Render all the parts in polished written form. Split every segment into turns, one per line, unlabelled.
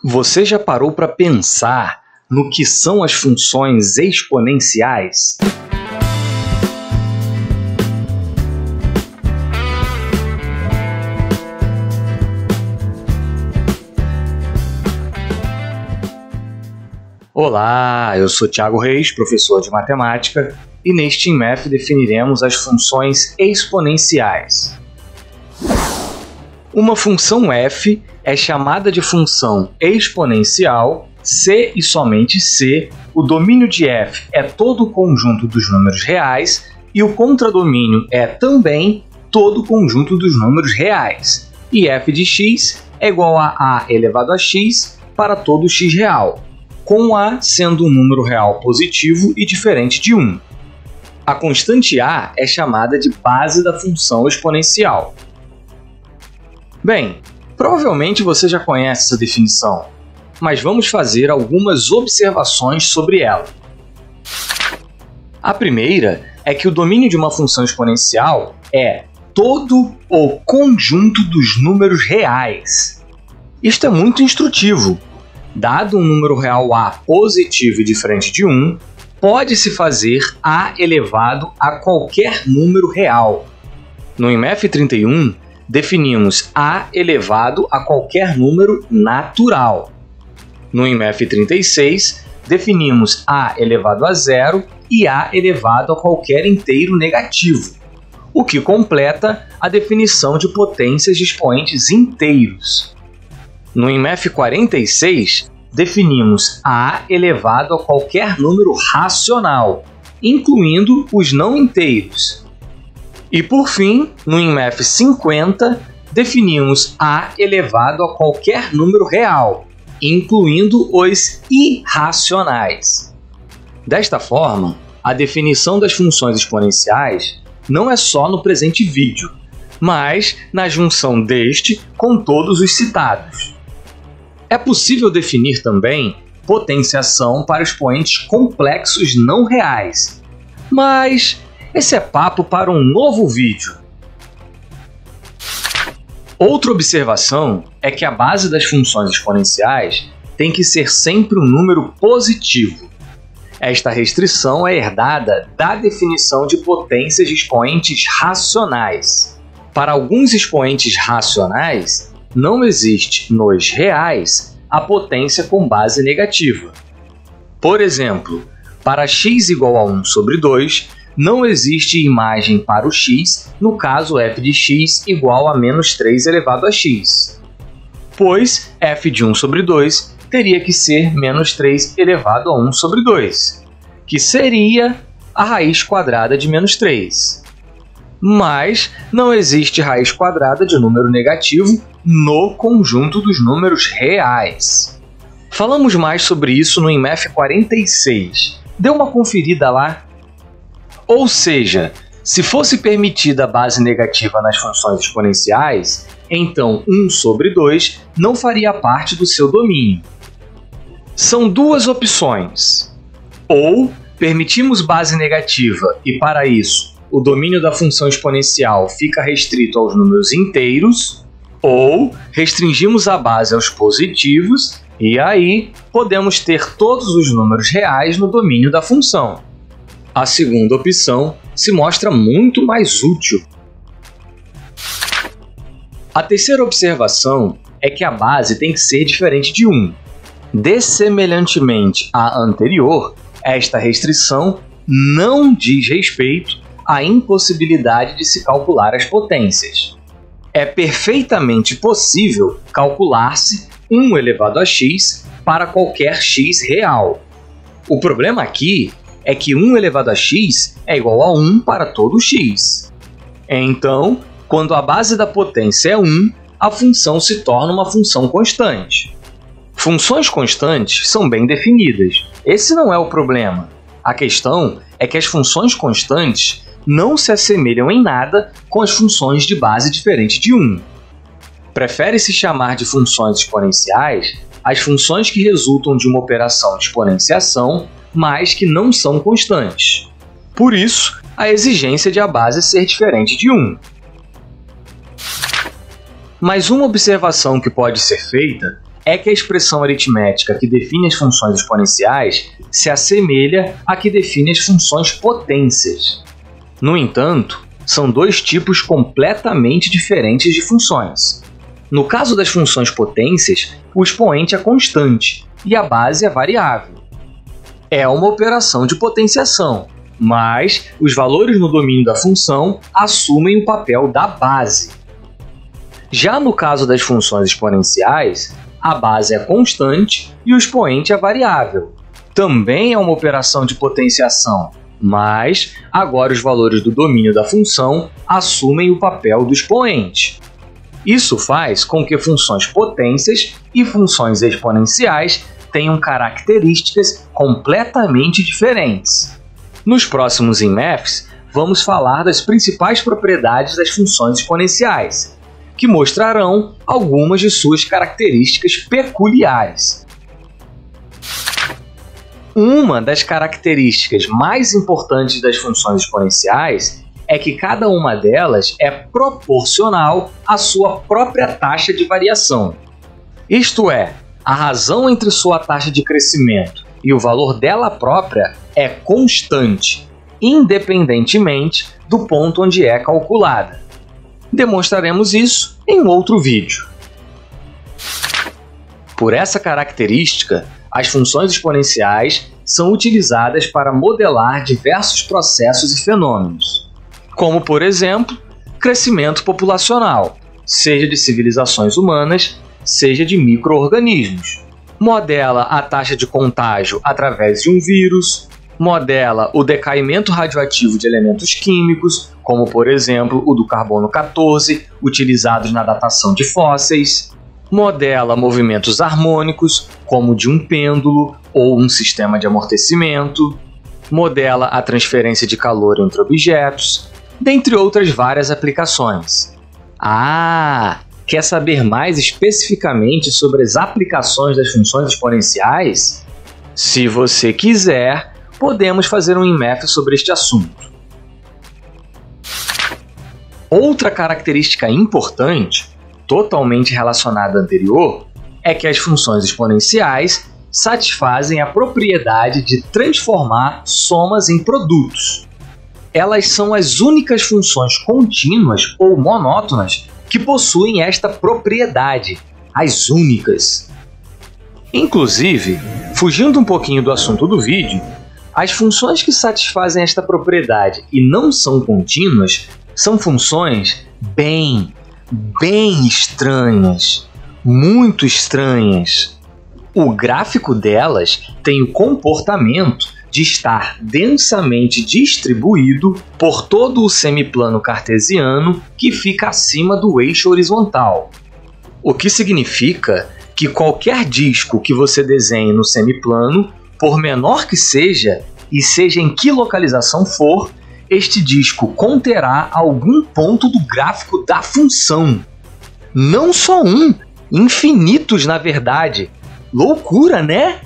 Você já parou para pensar no que são as funções exponenciais? Olá, eu sou Thiago Reis, professor de matemática, e neste IMF definiremos as funções exponenciais. Uma função f é chamada de função exponencial se e somente se o domínio de f é todo o conjunto dos números reais e o contradomínio é também todo o conjunto dos números reais, e f de x é igual a a elevado a x para todo x real, com a sendo um número real positivo e diferente de 1. A constante a é chamada de base da função exponencial. Bem, provavelmente você já conhece essa definição, mas vamos fazer algumas observações sobre ela. A primeira é que o domínio de uma função exponencial é todo o conjunto dos números reais. Isto é muito instrutivo. Dado um número real a positivo e diferente de 1, pode-se fazer a elevado a qualquer número real. No IMF 31, definimos a elevado a qualquer número natural. No IMF 36, definimos a elevado a zero e a elevado a qualquer inteiro negativo, o que completa a definição de potências de expoentes inteiros. No IMF 46, definimos a elevado a qualquer número racional, incluindo os não inteiros. E por fim, no IMF 50, definimos a elevado a qualquer número real, incluindo os irracionais. Desta forma, a definição das funções exponenciais não é só no presente vídeo, mas na junção deste com todos os citados. É possível definir também potenciação para expoentes complexos não reais, mas esse é papo para um novo vídeo. Outra observação é que a base das funções exponenciais tem que ser sempre um número positivo. Esta restrição é herdada da definição de potências de expoentes racionais. Para alguns expoentes racionais, não existe nos reais a potência com base negativa. Por exemplo, para x igual a 1 sobre 2, não existe imagem para o x, no caso f de x igual a menos 3 elevado a x, pois f de 1 sobre 2 teria que ser menos 3 elevado a 1 sobre 2, que seria a raiz quadrada de menos 3. Mas não existe raiz quadrada de número negativo no conjunto dos números reais. Falamos mais sobre isso no IMF 46. Dê uma conferida lá. Ou seja, se fosse permitida a base negativa nas funções exponenciais, então 1 sobre 2 não faria parte do seu domínio. São duas opções. Ou permitimos base negativa e, para isso, o domínio da função exponencial fica restrito aos números inteiros, ou restringimos a base aos positivos e aí podemos ter todos os números reais no domínio da função. A segunda opção se mostra muito mais útil. A terceira observação é que a base tem que ser diferente de 1. Dessemelhantemente à anterior, esta restrição não diz respeito à impossibilidade de se calcular as potências. É perfeitamente possível calcular-se 1 elevado a x para qualquer x real. O problema aqui é que 1 elevado a x é igual a 1 para todo x. Então, quando a base da potência é 1, a função se torna uma função constante. Funções constantes são bem definidas. Esse não é o problema. A questão é que as funções constantes não se assemelham em nada com as funções de base diferente de 1. Prefere-se chamar de funções exponenciais as funções que resultam de uma operação de exponenciação, mas que não são constantes. Por isso, a exigência de a base ser diferente de 1. Mas uma observação que pode ser feita é que a expressão aritmética que define as funções exponenciais se assemelha à que define as funções potências. No entanto, são dois tipos completamente diferentes de funções. No caso das funções potências, o expoente é constante e a base é variável. É uma operação de potenciação, mas os valores no domínio da função assumem o papel da base. Já no caso das funções exponenciais, a base é constante e o expoente é variável. Também é uma operação de potenciação, mas agora os valores do domínio da função assumem o papel do expoente. Isso faz com que funções potências e funções exponenciais tenham características completamente diferentes. Nos próximos INMEFs, vamos falar das principais propriedades das funções exponenciais, que mostrarão algumas de suas características peculiares. Uma das características mais importantes das funções exponenciais é que cada uma delas é proporcional à sua própria taxa de variação. Isto é, a razão entre sua taxa de crescimento e o valor dela própria é constante, independentemente do ponto onde é calculada. Demonstraremos isso em outro vídeo. Por essa característica, as funções exponenciais são utilizadas para modelar diversos processos e fenômenos, como, por exemplo, crescimento populacional, seja de civilizações humanas, seja de micro-organismos. Modela a taxa de contágio através de um vírus, modela o decaimento radioativo de elementos químicos, como, por exemplo, o do carbono 14, utilizados na datação de fósseis, modela movimentos harmônicos, como de um pêndulo ou um sistema de amortecimento, modela a transferência de calor entre objetos, dentre outras várias aplicações. Quer saber mais especificamente sobre as aplicações das funções exponenciais? Se você quiser, podemos fazer um INMEF sobre este assunto. Outra característica importante, totalmente relacionada à anterior, é que as funções exponenciais satisfazem a propriedade de transformar somas em produtos. Elas são as únicas funções contínuas ou monótonas que possuem esta propriedade, as únicas. Inclusive, fugindo um pouquinho do assunto do vídeo, as funções que satisfazem esta propriedade e não são contínuas são funções bem estranhas, muito estranhas. O gráfico delas tem o comportamento de estar densamente distribuído por todo o semiplano cartesiano que fica acima do eixo horizontal. O que significa que qualquer disco que você desenhe no semiplano, por menor que seja, e seja em que localização for, este disco conterá algum ponto do gráfico da função. Não só um, infinitos na verdade. Loucura, né?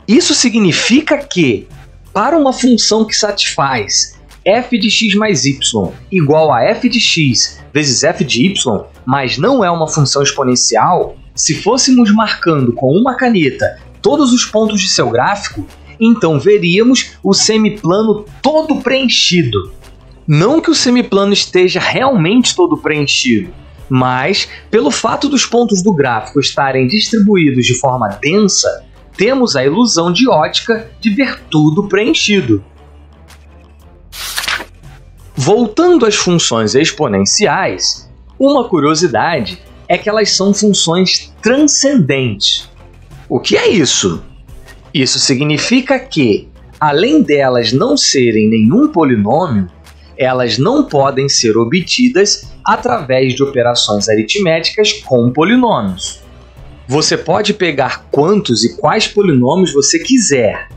Isso significa que, para uma função que satisfaz f de x mais y igual a f de x vezes f de y, mas não é uma função exponencial, se fôssemos marcando com uma caneta todos os pontos de seu gráfico, então veríamos o semiplano todo preenchido. Não que o semiplano esteja realmente todo preenchido, mas, pelo fato dos pontos do gráfico estarem distribuídos de forma densa, temos a ilusão de ótica de ver tudo preenchido. Voltando às funções exponenciais, uma curiosidade é que elas são funções transcendentes. O que é isso? Isso significa que, além delas não serem nenhum polinômio, elas não podem ser obtidas através de operações aritméticas com polinômios. Você pode pegar quantos e quais polinômios você quiser.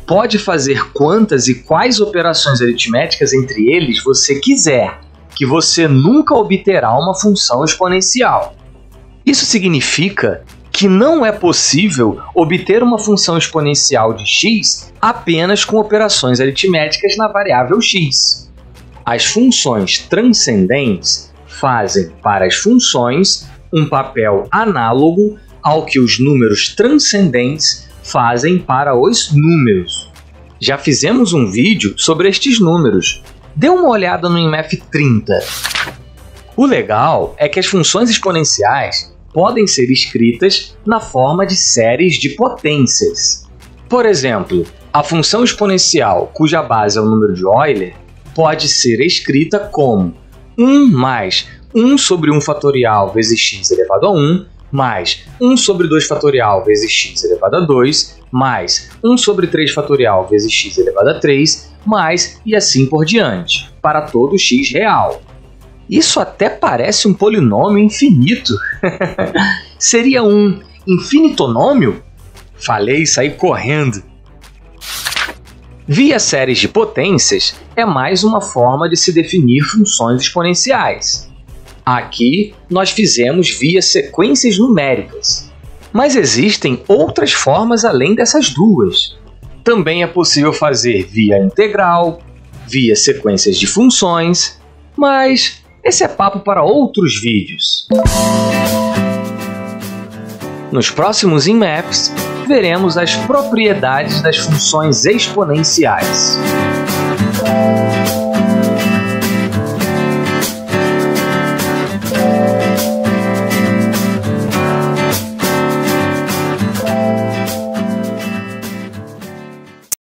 Pode fazer quantas e quais operações aritméticas entre eles você quiser, que você nunca obterá uma função exponencial. Isso significa que não é possível obter uma função exponencial de x apenas com operações aritméticas na variável x. As funções transcendentes fazem para as funções um papel análogo ao que os números transcendentes fazem para os números. Já fizemos um vídeo sobre estes números. Dê uma olhada no IMF30. O legal é que as funções exponenciais podem ser escritas na forma de séries de potências. Por exemplo, a função exponencial cuja base é o número de Euler pode ser escrita como 1 mais 1 sobre 1 fatorial vezes x elevado a 1, mais 1 sobre 2 fatorial vezes x elevado a 2, mais 1 sobre 3 fatorial vezes x elevado a 3, mais e assim por diante, para todo x real. Isso até parece um polinômio infinito. Seria um infinitonômio? Falei e saí correndo. Via séries de potências é mais uma forma de se definir funções exponenciais. Aqui nós fizemos via sequências numéricas. Mas existem outras formas além dessas duas. Também é possível fazer via integral, via sequências de funções, mas esse é papo para outros vídeos. Nos próximos InMaths, veremos as propriedades das funções exponenciais.